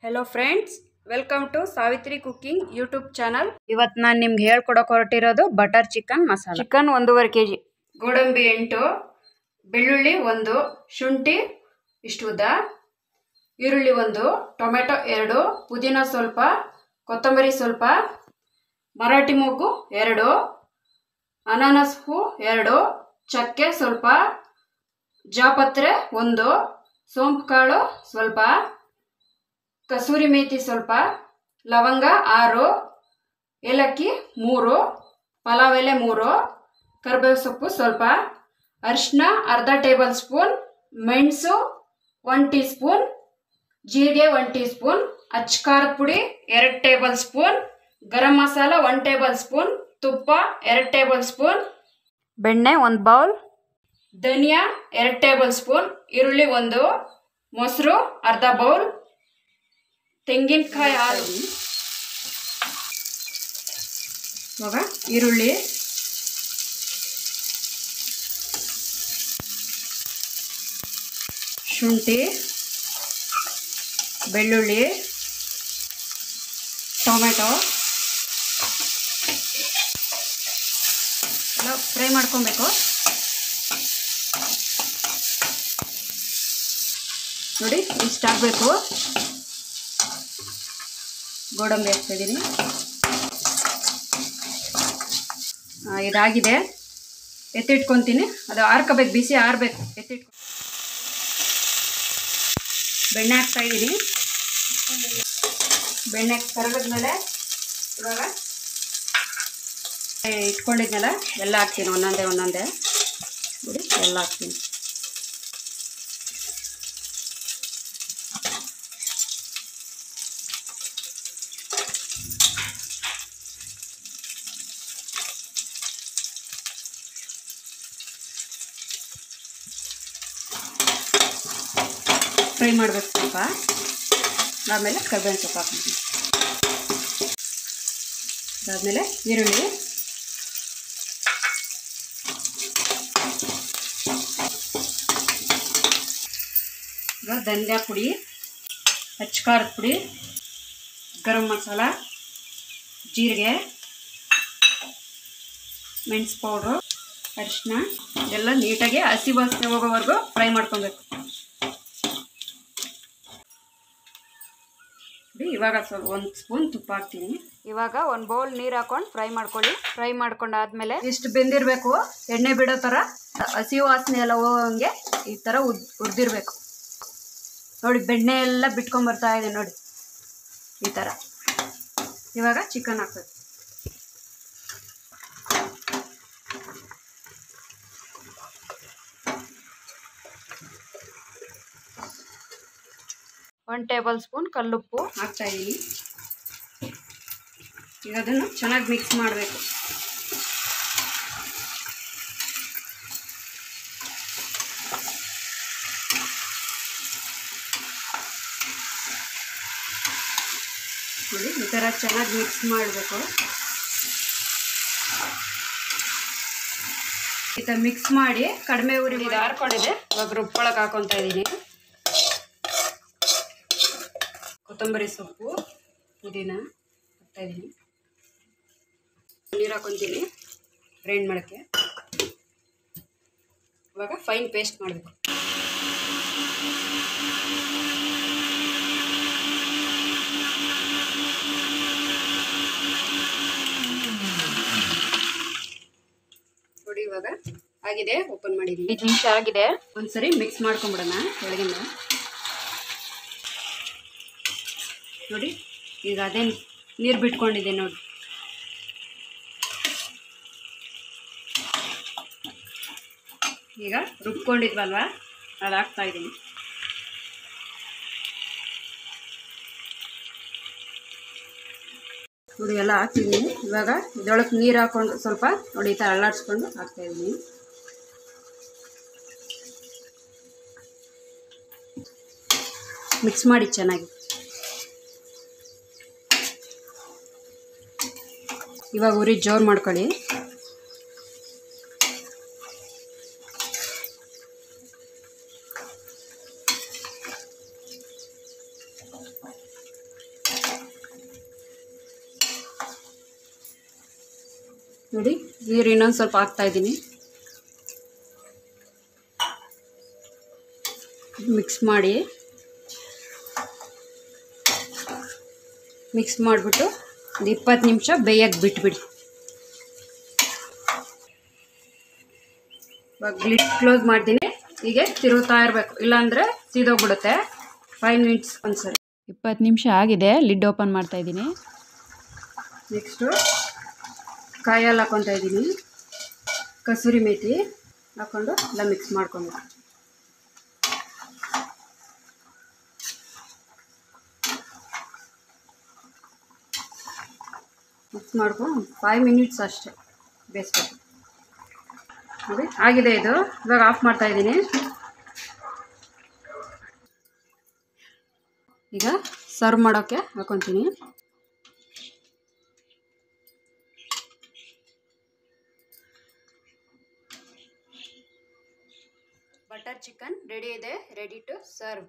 Hello friends welcome to Savitri cooking YouTube channel. ಇವತ್ತು ನಾನು ನಿಮಗೆ ಹೇಳಿಕೊಡೋಕೆ ಹೊರಟಿರೋದು butter chicken masala. Chicken 1.5 kg, ಗೋಡಂಬಿ 8, ಬೆಳ್ಳುಳ್ಳಿ 1, ಶುಂಠಿ ಇಷ್ಟು ಉದ್ದ, ಈರುಳ್ಳಿ 1, ಟೊಮೆಟೊ 2, ಪುದೀನ ಸ್ವಲ್ಪ, ಕೊತ್ತಂಬರಿ ಸ್ವಲ್ಪ, ಮರಾಠಿ ಮೊಗ್ಗು 2, ಅನಾನಸ್ ಹೂ 2, ಚಕ್ಕೆ ಸ್ವಲ್ಪ, ಜಾಪತ್ರೆ 1, ಸೋಂಪು ಕಾಳು ಸ್ವಲ್ಪ, ಕಸೂರಿ ಮೇಥಿ ಸ್ವಲ್ಪ, ಲವಂಗ 6, ಏಲಕ್ಕಿ 3, ಪಲಾವ್ ಎಲೆ 3, ಕರಿಬೇವು ಸೊಪ್ಪು ಸ್ವಲ್ಪ, ಅರಿಶಿನ ಅರ್ಧ ಟೇಬಲ್ ಸ್ಪೂನ್, ಮೆಣಸು 1 ಟೀ ಸ್ಪೂನ್, ಜೀರಿಗೆ 1 ಟೀ ಸ್ಪೂನ್, ಅಚ್ಚ ಖಾರದ ಪುಡಿ 2 table spoon, garam masala 1 table spoon, ತುಪ್ಪ 2 ಟೇಬಲ್ ಸ್ಪೂನ್, ಬೆಣ್ಣೆ 1 ಬೌಲ್, ಧನಿಯಾ 2 ಟೇಬಲ್ ಸ್ಪೂನ್, ಈರುಳ್ಳಿ 1, ಮೊಸರು ಅರ್ಧ ಬೌಲ್, ತೆಂಗಿನಕಾಯಿ ಹಾಲು, ಇವಾಗ ಈರುಳ್ಳಿ, ಶುಂಠಿ, ಬೆಳ್ಳುಳ್ಳಿ, ಟೊಮೆಟೊ ಎಲ್ಲ ಫ್ರೈ ಮಾಡ್ಕೊಬೇಕು ನೋಡಿ, ಇಷ್ಟ ಆಗಬೇಕು। ಗೋಡಂಬಿ ಹಾಕ್ತಿದ್ದೀನಿ, ಇದಾಗಿದೆ, ಎತ್ತಿಟ್ಕೊತೀನಿ, ಅದು ಆರ್ಕೋಬೇಕು, ಬಿಸಿ ಆರಬೇಕು, ಎತ್ತಿಟ್ಕೊ। ಬೆಣ್ಣೆ ಹಾಕ್ತಾಯಿದ್ದೀನಿ, ಬೆಣ್ಣೆ ಕರಗಿದ್ಮೇಲೆ ಇವಾಗ ಇಟ್ಕೊಂಡಿದ್ಮೇಲೆ ಎಲ್ಲ ಹಾಕ್ತೀನಿ, ಒಂದೊಂದೇ ನೋಡಿ ಎಲ್ಲ ಹಾಕ್ತೀನಿ। ಫ್ರೈ ಮಾಡಬೇಕು ಸ್ವಲ್ಪ, ಆಮೇಲೆ ಕರಿಬೇವಿನ ಸೊಪ್ಪು ಹಾಕ್ತೀನಿ, ಅದಾದಮೇಲೆ ಈರುಳ್ಳಿ, ಇವಾಗ ಧನಿಯಾ ಪುಡಿ, ಅಚ್ಚ ಖಾರದ ಪುಡಿ, ಗರಂ ಮಸಾಲ, ಜೀರಿಗೆ, ಮೆಣಸು ಪೌಡ್ರು, ಅರಿಶಿನ ಎಲ್ಲ ನೀಟಾಗಿ ಹಸಿ ವಾಸನೆ ಹೋಗೋವರೆಗೂ ಫ್ರೈ ಮಾಡ್ಕೊಬೇಕು। ಇವಾಗ ಸ್ವಲ್ಪ 1 ಸ್ಪೂನ್ ತುಪ್ಪ ಹಾಕ್ತೀನಿ, ಇವಾಗ 1 ಬೌಲ್ ನೀರು ಹಾಕೊಂಡು ಫ್ರೈ ಮಾಡ್ಕೊಳ್ಳಿ। ಫ್ರೈ ಮಾಡ್ಕೊಂಡಾದ್ಮೇಲೆ ಇಷ್ಟು ಬೆಂದಿರಬೇಕು, ಎಣ್ಣೆ ಬಿಡೋ ಥರ, ಹಸಿ ವಾಸನೆ ಎಲ್ಲ ಹೋಗಂಗೆ ಈ ಥರ ಹುರಿದಿರ್ಬೇಕು ನೋಡಿ, ಬೆಣ್ಣೆ ಎಲ್ಲ ಬಿಟ್ಕೊಂಡ್ಬರ್ತಾ ಇದೆ ನೋಡಿ, ಈ ಥರ। ಇವಾಗ ಚಿಕನ್ ಹಾಕ್ಬೇಕು, ಒಂದು ಟೇಬಲ್ ಸ್ಪೂನ್ ಕಲ್ಲುಪ್ಪು ಹಾಕ್ತಾಯಿದ್ದೀನಿ, ಈಗ ಅದನ್ನು ಚೆನ್ನಾಗಿ ಮಿಕ್ಸ್ ಮಾಡಬೇಕು। ನೋಡಿ ಈ ಥರ ಚೆನ್ನಾಗಿ ಮಿಕ್ಸ್ ಮಾಡಬೇಕು, ಈ ಥರ ಮಿಕ್ಸ್ ಮಾಡಿ ಕಡಿಮೆ ಉರಿ ಹಾರ್ಕೊಂಡಿದೆ, ಇವಾಗ ರುಬ್ಕೊಳಕ್ಕೆ ಹಾಕೊತಾ ಇದ್ದೀನಿ। ಕೊತ್ತಂಬರಿ ಸೊಪ್ಪು, ಪುದೀನ ಹಾಕ್ತಾಯಿದ್ದೀನಿ, ನೀರು ಹಾಕೊತೀನಿ ಗ್ರೈಂಡ್ ಮಾಡೋಕ್ಕೆ, ಇವಾಗ ಫೈನ್ ಪೇಸ್ಟ್ ಮಾಡಬೇಕು। ನೋಡಿ ಇವಾಗ ಆಗಿದೆ, ಓಪನ್ ಮಾಡಿದ್ದೀನಿ, 5 ನಿಮಿಷ ಆಗಿದೆ, ಒಂದ್ಸರಿ ಮಿಕ್ಸ್ ಮಾಡ್ಕೊಂಬಿಡೋಣ ಕೆಳಗಿಂದ ನೋಡಿ, ಈಗ ಅದೇ ನೀರು ಬಿಟ್ಕೊಂಡಿದೆ ನೋಡಿ, ಈಗ ರುಬ್ಕೊಂಡಿದ್ವಲ್ವ ಅದು ಹಾಕ್ತಾಯಿದ್ದೀನಿ, ನೋಡಿ ಎಲ್ಲ ಹಾಕ್ತಿದ್ದೀನಿ। ಇವಾಗ ಇದರೊಳಗೆ ನೀರು ಹಾಕ್ಕೊಂಡು ಸ್ವಲ್ಪ ನೋಡಿ ಈ ಥರ ಅಲ್ಲಾಡಿಸ್ಕೊಂಡು ಹಾಕ್ತಾಯಿದ್ದೀನಿ, ಮಿಕ್ಸ್ ಮಾಡಿ ಚೆನ್ನಾಗಿ। ಇವಾಗ ಉರಿ ಜೋರು ಮಾಡ್ಕೊಳ್ಳಿ, ನೋಡಿ ನೀರು ಇನ್ನೊಂದು ಸ್ವಲ್ಪ ಹಾಕ್ತಾಯಿದ್ದೀನಿ. ಮಿಕ್ಸ್ ಮಾಡಿಬಿಟ್ಟು ಒಂದು 20 ನಿಮಿಷ ಬೇಯಕ್ಕೆ ಬಿಟ್ಬಿಡಿ. ಇವಾಗ ಲಿಡ್ ಕ್ಲೋಸ್ ಮಾಡ್ತೀನಿ. ಹೀಗೆ ತಿರುಗ್ತಾ ಇರಬೇಕು, ಇಲ್ಲಾಂದರೆ ಸೀದೋಗ್ಬಿಡುತ್ತೆ. 5 ಮಿನಿಟ್ಸ್ ಒಂದ್ಸರಿ. 20 ನಿಮಿಷ ಆಗಿದೆ, ಲಿಡ್ ಓಪನ್ ಮಾಡ್ತಾ ಇದ್ದೀನಿ. ನೆಕ್ಸ್ಟು ಕಾಯಿ ಹಾಲು ಹಾಕ್ಕೊತಾ ಇದ್ದೀನಿ. ಕಸೂರಿ ಮೇಥಿ ಹಾಕ್ಕೊಂಡು ಎಲ್ಲ ಮಿಕ್ಸ್ ಮಾಡ್ಕೊಂಡು ಮಿಕ್ಸ್ ಮಾಡ್ಕೊಂಡು 5 ಮಿನಿಟ್ಸ್ ಅಷ್ಟೇ ಬೇಯಿಸ್ಬೇಕು. ನೋಡಿ ಆಗಿದೆ ಇದು. ಇವಾಗ ಆಫ್ ಮಾಡ್ತಾ ಇದ್ದೀನಿ. ಈಗ ಸರ್ವ್ ಮಾಡೋಕ್ಕೆ ಹಾಕೊತೀನಿ. ಬಟರ್ ಚಿಕನ್ ರೆಡಿ ಇದೆ, ರೆಡಿ ಟು ಸರ್ವ್.